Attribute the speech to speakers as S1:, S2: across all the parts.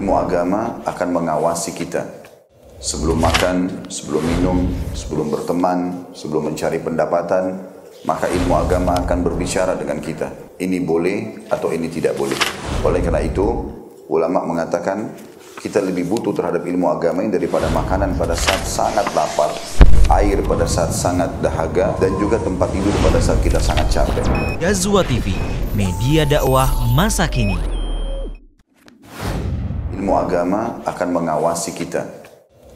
S1: ilmu agama akan mengawasi kita. Sebelum makan, sebelum minum, sebelum berteman, sebelum mencari pendapatan, maka ilmu agama akan berbicara dengan kita. Ini boleh atau ini tidak boleh. Oleh karena itu, ulama mengatakan kita lebih butuh terhadap ilmu agama ini daripada makanan pada saat sangat lapar, air pada saat sangat dahaga, dan juga tempat tidur pada saat kita sangat capek.
S2: Ghazwa TV, media dakwah masa kini.
S1: Ilmu agama akan mengawasi kita.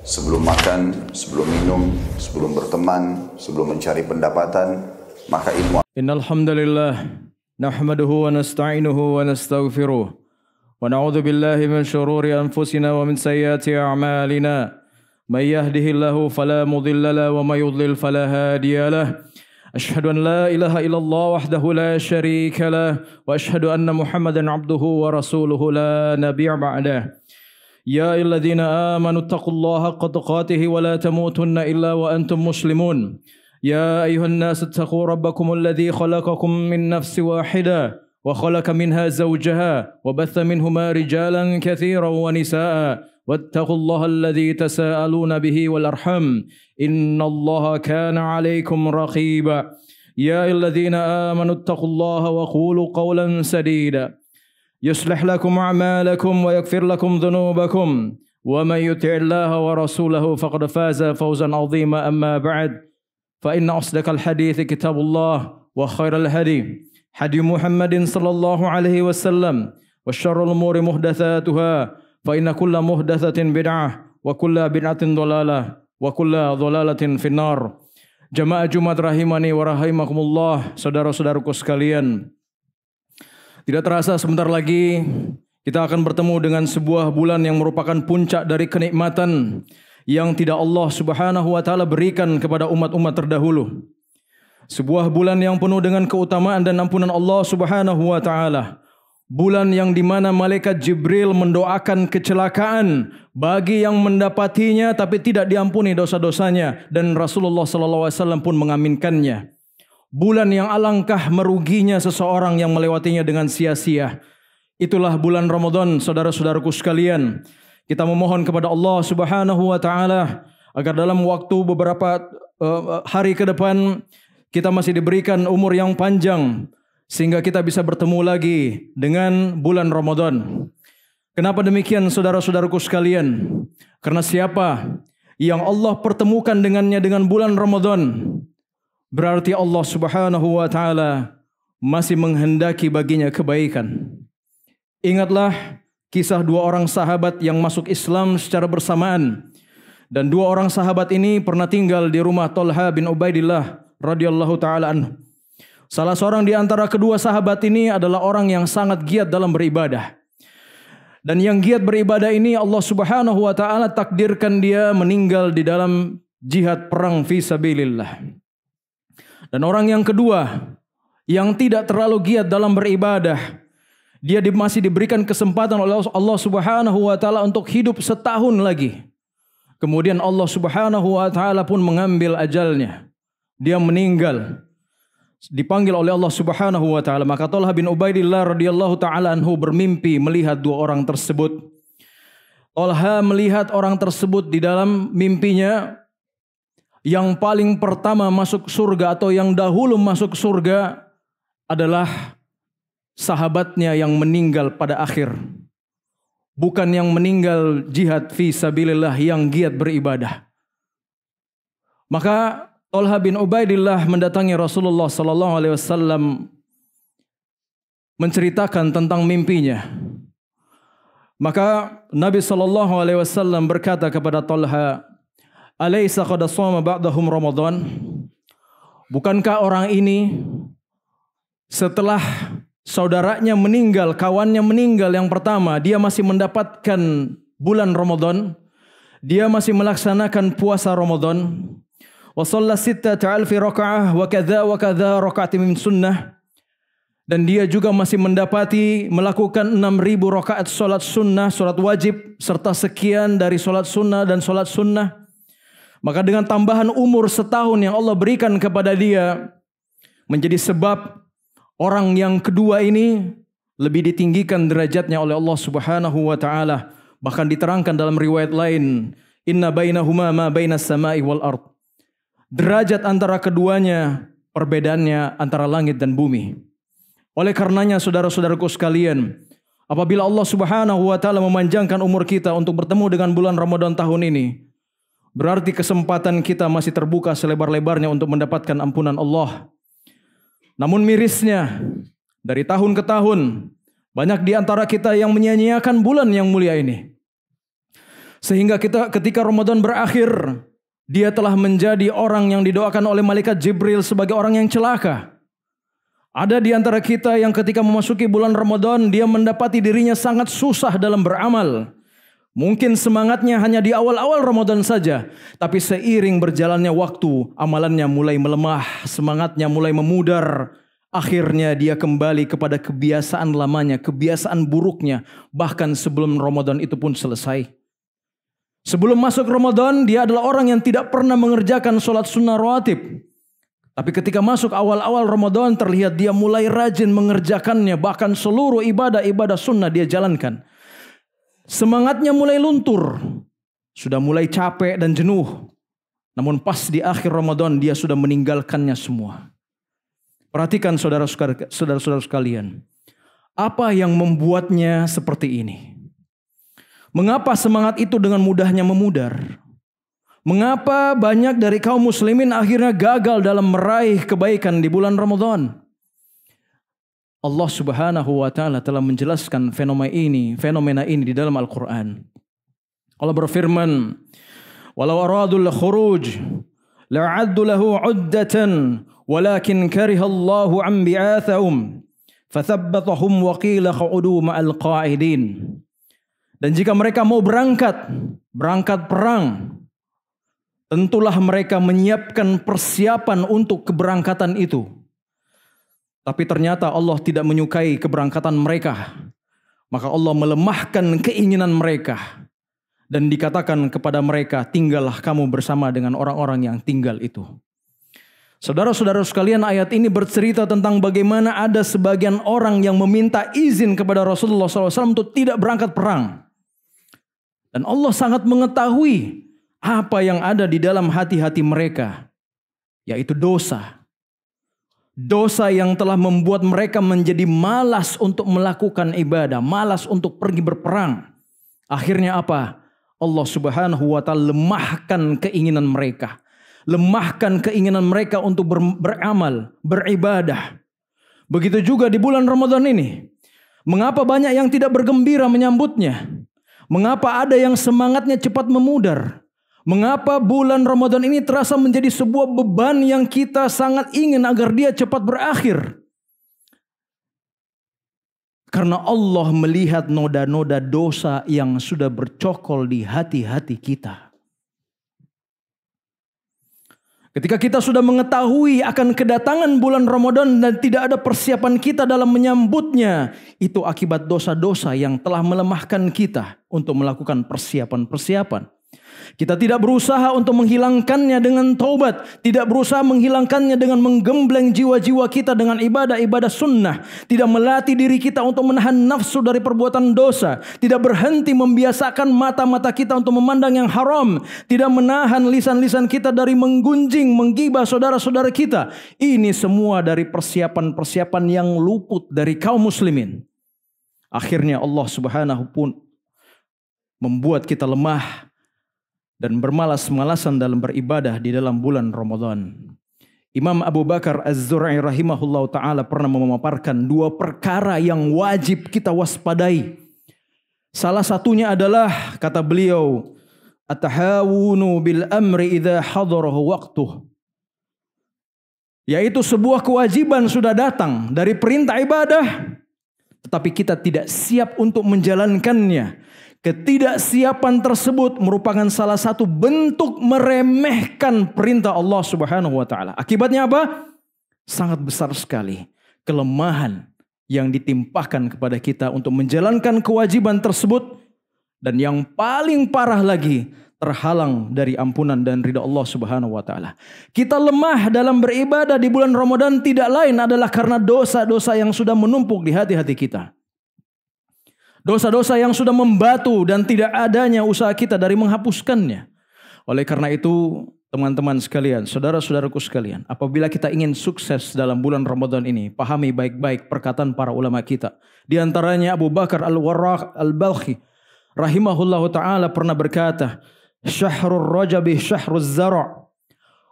S1: Sebelum makan, sebelum minum, sebelum berteman, sebelum mencari pendapatan, maka ilmu.
S3: Innal hamdalillah nahmaduhu wa nasta'inuhu wa nastaghfiruh wa na'udzu billahi min shururi anfusina wa min sayyiati a'malina. May yahdihillahu fala mudilla lahu wa may yudlil fala hadiya lahu. Ashhadu an la ilaha illallah wahdahu la syarika lahu wa ashhadu anna Muhammadan 'abduhu wa rasuluhu la nabiyya ba'dahu. يا أيها الذين آمنوا اتقوا الله حق تقاته ولا تموتن إلا وأنتم مسلمون يا أيها الناس اتقوا ربكم الذي خلقكم من نفس واحدة وخلق منها زوجها وبث منهما رجالا كثيرا ونساء واتقوا الله الذي تساءلون به والأرحم إن الله كان عليكم رقيبا يا أيها الذين آمنوا اتقوا الله وقولوا قولا سديدا يصلح لكم أعمالكم ويغفر لكم ذنوبكم ومن يطع الله ورسوله فقد فاز فوزا عظيما أما بعد فإن أصدق الحديث كتاب الله وخير الهدي هدي محمد صلى الله عليه وسلم وشر الأمور محدثاتها فإن كل محدثة بدعة وكل بدعة ضلالة وكل ضلالة في النار. Jamaah Jumat rahimani wa rahimakumullah, saudara-saudaraku sekalian. Tidak terasa sebentar lagi kita akan bertemu dengan sebuah bulan yang merupakan puncak dari kenikmatan yang tidak Allah Subhanahu wa taala berikan kepada umat-umat terdahulu. Sebuah bulan yang penuh dengan keutamaan dan ampunan Allah Subhanahu wa taala. Bulan yang dimana malaikat Jibril mendoakan kecelakaan bagi yang mendapatinya tapi tidak diampuni dosa-dosanya, dan Rasulullah sallallahu alaihi wasallam pun mengaminkannya. Bulan yang alangkah meruginya seseorang yang melewatinya dengan sia-sia. Itulah bulan Ramadan, saudara-saudaraku sekalian. Kita memohon kepada Allah Subhanahu wa taala agar dalam waktu beberapa hari ke depan kita masih diberikan umur yang panjang sehingga kita bisa bertemu lagi dengan bulan Ramadan. Kenapa demikian, saudara-saudaraku sekalian? Karena siapa yang Allah pertemukan dengannya dengan bulan Ramadan, berarti Allah Subhanahu wa taala masih menghendaki baginya kebaikan. Ingatlah kisah dua orang sahabat yang masuk Islam secara bersamaan. Dan dua orang sahabat ini pernah tinggal di rumah Thalha bin Ubaidillah radhiyallahu taala anhu. Salah seorang di antara kedua sahabat ini adalah orang yang sangat giat dalam beribadah. Dan yang giat beribadah ini Allah Subhanahu wa taala takdirkan dia meninggal di dalam jihad perang fi sabilillah. Dan orang yang kedua yang tidak terlalu giat dalam beribadah, dia masih diberikan kesempatan oleh Allah Subhanahu wa taala untuk hidup setahun lagi. Kemudian Allah Subhanahu wa taala pun mengambil ajalnya. Dia meninggal. Dipanggil oleh Allah Subhanahu wa taala. Maka Thalha bin Ubaidillah radhiyallahu taala anhu bermimpi melihat dua orang tersebut. Thalha melihat orang tersebut di dalam mimpinya. Yang paling pertama masuk surga atau yang dahulu masuk surga adalah sahabatnya yang meninggal pada akhir. Bukan yang meninggal jihad fi sabilillah yang giat beribadah. Maka Thalha bin Ubaidillah mendatangi Rasulullah sallallahu alaihi wasallam menceritakan tentang mimpinya. Maka Nabi sallallahu alaihi wasallam berkata kepada Thalha, "Alaysa qad shoma ba'dahum Ramadan?" Bukankah orang ini setelah saudaranya meninggal, kawannya meninggal yang pertama, dia masih mendapatkan bulan Ramadan, dia masih melaksanakan puasa Ramadan. Wa shalla 6,000 rakaah wa kadza rakaat min sunnah. Dan dia juga masih mendapati melakukan 6.000 rakaat salat sunnah, salat wajib, serta sekian dari salat sunnah dan salat sunnah. Maka dengan tambahan umur setahun yang Allah berikan kepada dia, menjadi sebab orang yang kedua ini lebih ditinggikan derajatnya oleh Allah Subhanahu wa taala. Bahkan diterangkan dalam riwayat lain, inna bainahuma ma bainas samai wal ard. Derajat antara keduanya, perbedaannya antara langit dan bumi. Oleh karenanya saudara-saudaraku sekalian, apabila Allah Subhanahu wa taala memanjangkan umur kita untuk bertemu dengan bulan Ramadan tahun ini, berarti kesempatan kita masih terbuka selebar-lebarnya untuk mendapatkan ampunan Allah. Namun mirisnya, dari tahun ke tahun, banyak di antara kita yang menyia-nyiakan bulan yang mulia ini. Sehingga ketika Ramadan berakhir, dia telah menjadi orang yang didoakan oleh malaikat Jibril sebagai orang yang celaka. Ada di antara kita yang ketika memasuki bulan Ramadan, dia mendapati dirinya sangat susah dalam beramal. Mungkin semangatnya hanya di awal-awal Ramadan saja, tapi seiring berjalannya waktu, amalannya mulai melemah, semangatnya mulai memudar. Akhirnya dia kembali kepada kebiasaan lamanya, kebiasaan buruknya, bahkan sebelum Ramadan itu pun selesai. Sebelum masuk Ramadan, dia adalah orang yang tidak pernah mengerjakan sholat sunnah rawatib. Tapi ketika masuk awal-awal Ramadan, terlihat dia mulai rajin mengerjakannya. Bahkan seluruh ibadah-ibadah sunnah dia jalankan. Semangatnya mulai luntur. Sudah mulai capek dan jenuh. Namun pas di akhir Ramadan, dia sudah meninggalkannya semua. Perhatikan saudara-saudara sekalian. Apa yang membuatnya seperti ini? Mengapa semangat itu dengan mudahnya memudar? Mengapa banyak dari kaum muslimin akhirnya gagal dalam meraih kebaikan di bulan Ramadan? Allah Subhanahu wa taala telah menjelaskan fenomena ini di dalam Al-Qur'an. Allah berfirman, "Walau aradul khuruj la'addu lahu 'uddatan walakin karihallahu 'an bi'athahum fathabbatahum wa qila qa'udu ma'al qa'idin." Dan jika mereka mau berangkat perang, tentulah mereka menyiapkan persiapan untuk keberangkatan itu. Tapi ternyata Allah tidak menyukai keberangkatan mereka. Maka Allah melemahkan keinginan mereka. Dan dikatakan kepada mereka, tinggallah kamu bersama dengan orang-orang yang tinggal itu. Saudara-saudara sekalian, ayat ini bercerita tentang bagaimana ada sebagian orang yang meminta izin kepada Rasulullah SAW untuk tidak berangkat perang. Dan Allah sangat mengetahui apa yang ada di dalam hati-hati mereka, yaitu dosa. Dosa yang telah membuat mereka menjadi malas untuk melakukan ibadah, malas untuk pergi berperang. Akhirnya apa? Allah Subhanahu wa taala lemahkan keinginan mereka. Lemahkan keinginan mereka untuk beramal, beribadah. Begitu juga di bulan Ramadan ini. Mengapa banyak yang tidak bergembira menyambutnya? Mengapa ada yang semangatnya cepat memudar? Mengapa bulan Ramadan ini terasa menjadi sebuah beban yang kita sangat ingin agar dia cepat berakhir? Karena Allah melihat noda-noda dosa yang sudah bercokol di hati-hati kita. Ketika kita sudah mengetahui akan kedatangan bulan Ramadan dan tidak ada persiapan kita dalam menyambutnya, itu akibat dosa-dosa yang telah melemahkan kita untuk melakukan persiapan-persiapan. Kita tidak berusaha untuk menghilangkannya dengan taubat, tidak berusaha menghilangkannya dengan menggembleng jiwa-jiwa kita dengan ibadah-ibadah sunnah, tidak melatih diri kita untuk menahan nafsu dari perbuatan dosa, tidak berhenti membiasakan mata-mata kita untuk memandang yang haram, tidak menahan lisan-lisan kita dari menggunjing, menggibah saudara-saudara kita. Ini semua dari persiapan-persiapan yang luput dari kaum muslimin. Akhirnya Allah Subhanahu pun membuat kita lemah dan bermalas-malasan dalam beribadah di dalam bulan Ramadan. Imam Abu Bakar Az-Zur'i rahimahullah ta'ala pernah memaparkan dua perkara yang wajib kita waspadai. Salah satunya adalah, kata beliau, at-tahawunu bil amri idza hadarahu waqtuh. Yaitu sebuah kewajiban sudah datang dari perintah ibadah, tetapi kita tidak siap untuk menjalankannya. Ketidaksiapan tersebut merupakan salah satu bentuk meremehkan perintah Allah Subhanahu wa taala. Akibatnya apa? Sangat besar sekali kelemahan yang ditimpakan kepada kita untuk menjalankan kewajiban tersebut, dan yang paling parah lagi, terhalang dari ampunan dan ridha Allah Subhanahu wa taala. Kita lemah dalam beribadah di bulan Ramadan tidak lain adalah karena dosa-dosa yang sudah menumpuk di hati-hati kita. Dosa-dosa yang sudah membatu dan tidak adanya usaha kita dari menghapuskannya. Oleh karena itu, teman-teman sekalian, saudara-saudaraku sekalian, apabila kita ingin sukses dalam bulan Ramadan ini, pahami baik-baik perkataan para ulama kita. Di antaranya Abu Bakar Al-Warraq Al-Balkhi rahimahullahu ta'ala pernah berkata, Syahrul Rajabi syahrul zara'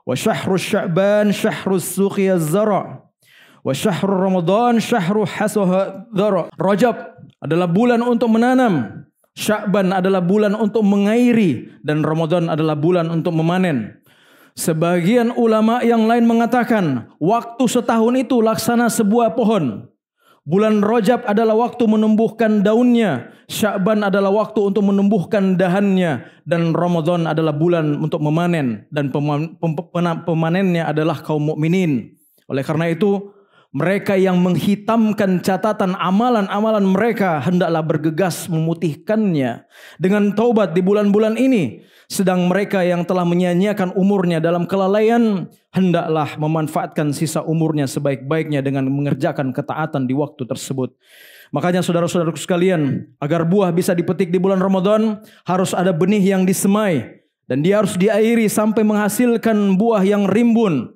S3: wa syahrul Sya'ban syahrul suqiyaz zara' wa syahrul Ramadan syahrul hasuha zara'. Rajab adalah bulan untuk menanam, Sya'ban adalah bulan untuk mengairi, dan Ramadan adalah bulan untuk memanen. Sebagian ulama yang lain mengatakan waktu setahun itu laksana sebuah pohon. Bulan Rajab adalah waktu menumbuhkan daunnya, Sya'ban adalah waktu untuk menumbuhkan dahannya, dan Ramadan adalah bulan untuk memanen, dan pemanennya adalah kaum mukminin. Oleh karena itu, mereka yang menghitamkan catatan amalan-amalan mereka hendaklah bergegas memutihkannya dengan taubat di bulan-bulan ini. Sedang mereka yang telah menyia-nyiakan umurnya dalam kelalaian, hendaklah memanfaatkan sisa umurnya sebaik-baiknya dengan mengerjakan ketaatan di waktu tersebut. Makanya saudara-saudaraku sekalian, agar buah bisa dipetik di bulan Ramadan, harus ada benih yang disemai. Dan dia harus diairi sampai menghasilkan buah yang rimbun.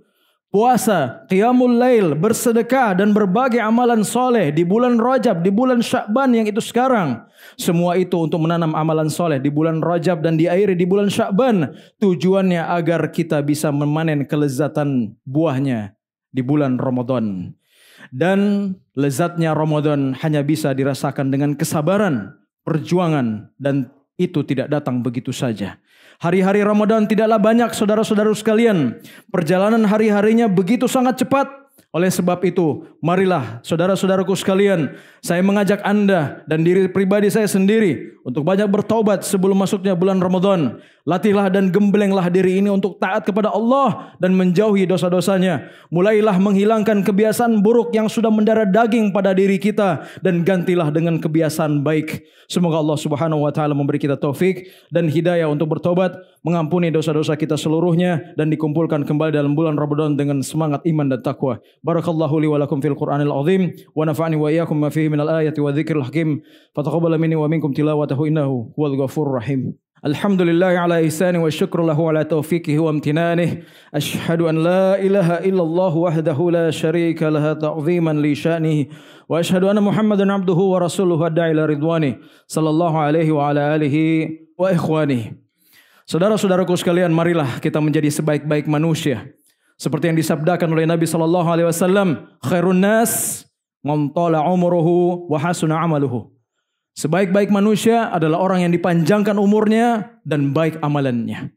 S3: Puasa, qiyamul lail, bersedekah dan berbagai amalan soleh di bulan Rajab, di bulan Sya'ban yang itu sekarang. Semua itu untuk menanam amalan soleh di bulan Rajab dan diairi di bulan Sya'ban. Tujuannya agar kita bisa memanen kelezatan buahnya di bulan Ramadan. Dan lezatnya Ramadan hanya bisa dirasakan dengan kesabaran, perjuangan, dan itu tidak datang begitu saja. Hari-hari Ramadan tidaklah banyak saudara-saudara sekalian. Perjalanan hari-harinya begitu sangat cepat. Oleh sebab itu, marilah saudara-saudaraku sekalian, saya mengajak Anda dan diri pribadi saya sendiri untuk banyak bertaubat sebelum masuknya bulan Ramadan. Latihlah dan gemblenglah diri ini untuk taat kepada Allah dan menjauhi dosa-dosanya. Mulailah menghilangkan kebiasaan buruk yang sudah mendarah daging pada diri kita dan gantilah dengan kebiasaan baik. Semoga Allah Subhanahu wa taala memberi kita taufik dan hidayah untuk bertobat, mengampuni dosa-dosa kita seluruhnya dan dikumpulkan kembali dalam bulan Ramadan dengan semangat iman dan takwa. Barakallahu li wa lakum fil Qur'anil azim wa nafa'ani wa iyyakum ma fihi minal ayati wa dzikril hakim. Fataqabbal minni wa minkum tilawatahu innahu huwal ghafurur rahim. Alhamdulillahi ala ihsani wa syukru lahu ala taufiqihi wa amtinanih. Ashhadu an la ilaha illallah wahdahu la syarika laha ta'ziman li sya'nihi. Wa ashhadu anna Muhammadan abduhu wa rasuluhu adda'i ila ridwani sallallahu alaihi wa ala alihi wa ikhwani. Saudara-saudaraku sekalian, marilah kita menjadi sebaik-baik manusia. Seperti yang disabdakan oleh Nabi sallallahu alaihi wasallam, khairun nas man tala umruhu wa hasuna amaluhu. Sebaik-baik manusia adalah orang yang dipanjangkan umurnya dan baik amalannya.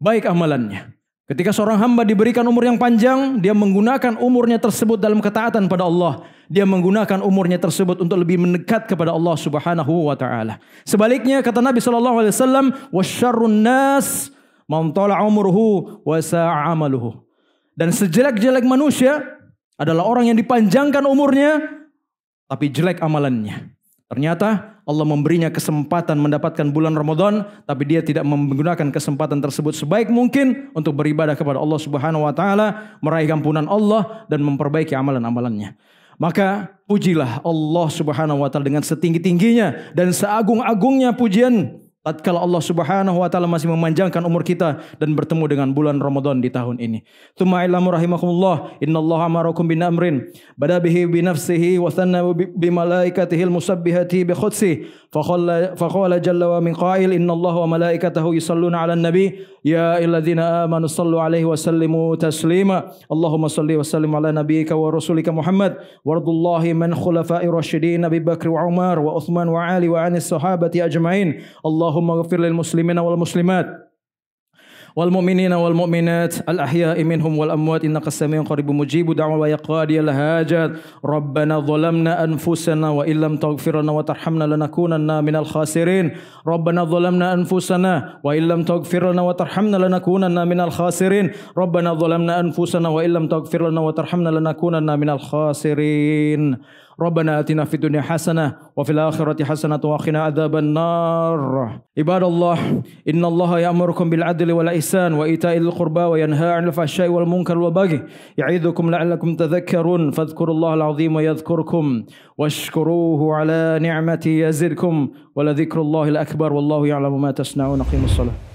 S3: Baik amalannya. Ketika seorang hamba diberikan umur yang panjang, dia menggunakan umurnya tersebut dalam ketaatan pada Allah. Dia menggunakan umurnya tersebut untuk lebih mendekat kepada Allah Subhanahu wa taala. Sebaliknya kata Nabi sallallahu alaihi wasallam, wasyarrun nas man tala umruhu wa sa'a amaluhu. Dan sejelek-jelek manusia adalah orang yang dipanjangkan umurnya tapi jelek amalannya. Ternyata Allah memberinya kesempatan mendapatkan bulan Ramadan, tapi dia tidak menggunakan kesempatan tersebut sebaik mungkin untuk beribadah kepada Allah Subhanahu wa taala, meraih ampunan Allah dan memperbaiki amalan-amalannya. Maka pujilah Allah Subhanahu wa taala dengan setinggi-tingginya dan seagung-agungnya pujian tatkala Allah Subhanahu wa taala masih memanjangkan umur kita dan bertemu dengan bulan Ramadan di tahun ini. Tsumma ilamu rahimakumullah, innallaha amarakum bin amrin bada bihi bi nafsihi wa thanna bi malaikatihi al-musabbihati bi qudsi faqala jalla wa min qail innallaha wa malaikatahu yusalluna 'alan nabi ya ayyuhalladzina amanu sallu 'alaihi wa sallimu taslima. Allahumma salli wa sallim 'ala nabiyyika wa rasulika Muhammad wardullahi man khulafa'ir rasyidin Abi Bakr wa Umar wa Uthman wa Ali wa 'anis sahabati ajma'in. Allahumma ighfir lil muslimina wal muslimat wal mu'minina wal mu'minat al ahya'i minhum wal amwat innaka samiun qaribun mujibu da'wa ya qadiyal hajat. Rabbana zalamna anfusana wa illam taghfir lana wa tarhamna lanakunanna minal khasirin. Rabbana zalamna anfusana wa illam taghfir lana wa tarhamna lanakunanna minal khasirin. Rabbana zalamna anfusana wa illam taghfir lana wa tarhamna lanakunanna minal khasirin. ربنا آتنا في الدنيا حسنة وفي الآخرة حسنة وقنا عذاب النار. عباد الله إن الله يأمركم بالعدل والإحسان وإيتاء ذي القربى وينهى عن الفحشاء والمنكر والبغي يعظكم لعلكم تذكرون فاذكروا الله العظيم يذكركم واشكروه على نعمته يزدكم ولذكر الله الأكبر والله يعلم ما تصنعون. قيموا الصلاة.